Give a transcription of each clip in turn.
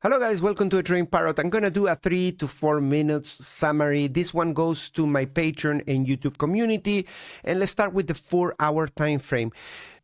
Hello guys, welcome to a Trading Parrot. I'm gonna do a 3 to 4 minutes summary. This one goes to my Patreon and YouTube community. And let's start with the 4-hour time frame.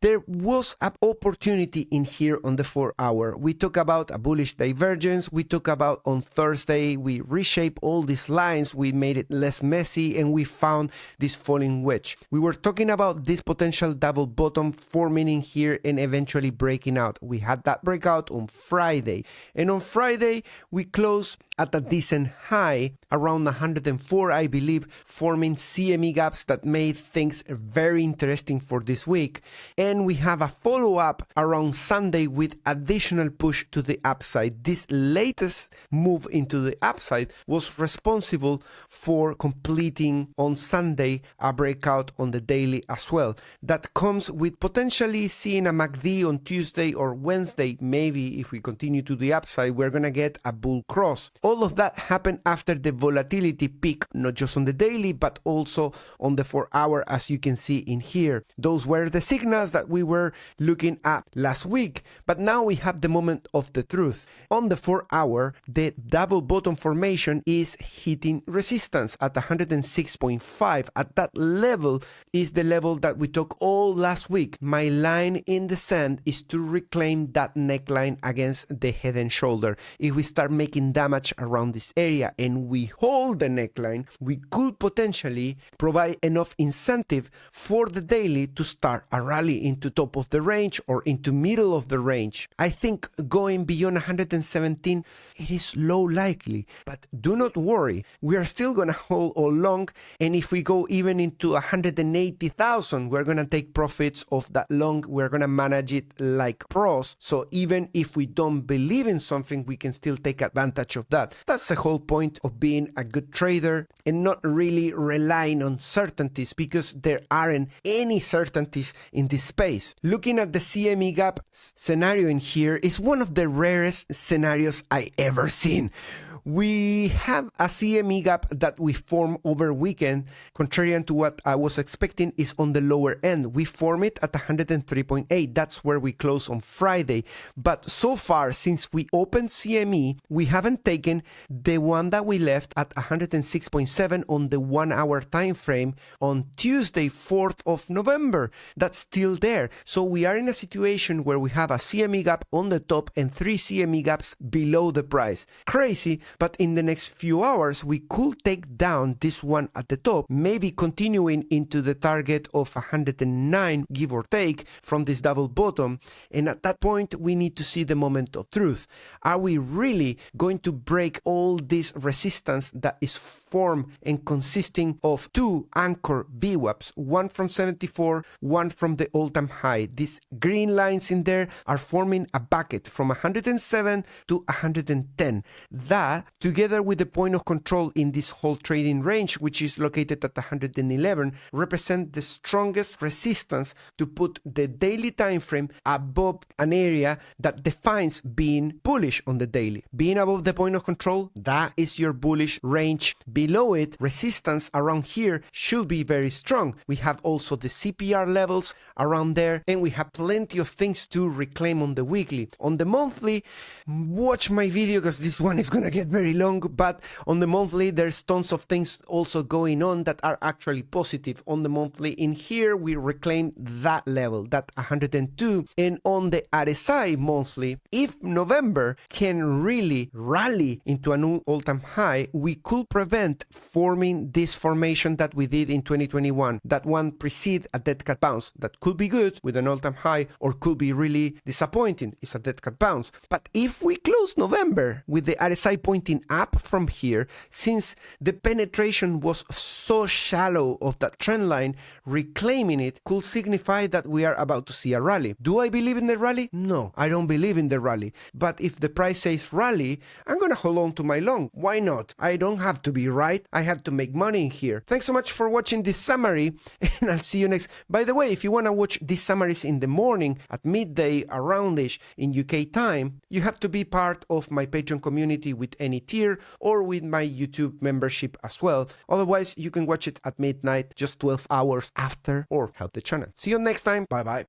There was an opportunity in here on the 4-hour. We talk about a bullish divergence. We talk about on Thursday, we reshape all these lines. We made it less messy and we found this falling wedge. We were talking about this potential double bottom forming in here and eventually breaking out. We had that breakout on Friday. And on Friday, we closed at a decent high around 104, I believe, forming CME gaps that made things very interesting for this week. And we have a follow-up around Sunday with additional push to the upside. This latest move into the upside was responsible for completing on Sunday a breakout on the daily as well. That comes with potentially seeing a MACD on Tuesday or Wednesday. Maybe if we continue to the upside, we're gonna get a bull cross. All of that happened after the volatility peak, not just on the daily, but also on the 4-hour, as you can see in here. Those were the signals that we were looking at last week, but now we have the moment of the truth. On the 4-hour, the double bottom formation is hitting resistance at 106.5. At that level is the level that we took all last week. My line in the sand is to reclaim that neckline against the head and shoulder. If we start making damage around this area and we hold the neckline, we could potentially provide enough incentive for the daily to start a rally into top of the range or into middle of the range. I think going beyond 117, it is low likely, but do not worry. We are still going to hold all long, and if we go even into 180,000, we're going to take profits of that long. We're going to manage it like pros. So even if we don't believe in something, we can still take advantage of that. That's the whole point of being a good trader and not really relying on certainties, because there aren't any certainties in this space. Looking at the CME gap scenario in here is one of the rarest scenarios I ever seen. We have a CME gap that we form over weekend, contrarian to what I was expecting, is on the lower end. We form it at 103.8. That's where we close on Friday. But so far, since we opened CME, we haven't taken the one that we left at 106.7 on the 1-hour time frame on Tuesday, 4th of November. That's still there. So we are in a situation where we have a CME gap on the top and 3 CME gaps below the price. Crazy. But in the next few hours, we could take down this one at the top, maybe continuing into the target of 109, give or take, from this double bottom. And at that point, we need to see the moment of truth. Are we really going to break all this resistance that is formed and consisting of 2 anchor VWAPs, one from 74, one from the all-time high? These green lines in there are forming a bucket from 107 to 110. That, together with the point of control in this whole trading range, which is located at 111, represent the strongest resistance to put the daily time frame above an area that defines being bullish on the daily. Being above the point of control, that is your bullish range. Below it, resistance around here should be very strong. We have also the CPR levels around there, and we have plenty of things to reclaim on the weekly. On the monthly, watch my video because this one is gonna get very long, but on the monthly there's tons of things also going on that are actually positive. On the monthly in here, we reclaim that level, that 102. And on the RSI monthly, if November can really rally into a new all-time high, we could prevent forming this formation that we did in 2021. That one precede a dead cat bounce. That could be good with an all-time high, or could be really disappointing. It's a dead cat bounce. But if we close November with the RSI pointing up from here, since the penetration was so shallow of that trend line, reclaiming it could signify that we are about to see a rally. Do I believe in the rally? No, I don't believe in the rally. But if the price says rally, I'm gonna hold on to my long. Why not? I don't have to be right. I have to make money in here. Thanks so much for watching this summary, and I'll see you next. By the way, if you want to watch these summaries in the morning at midday aroundish in UK time, you have to be part of my Patreon community with any tier or with my YouTube membership as well. Otherwise, you can watch it at midnight, just 12 hours after, or help the channel. See you next time. Bye bye.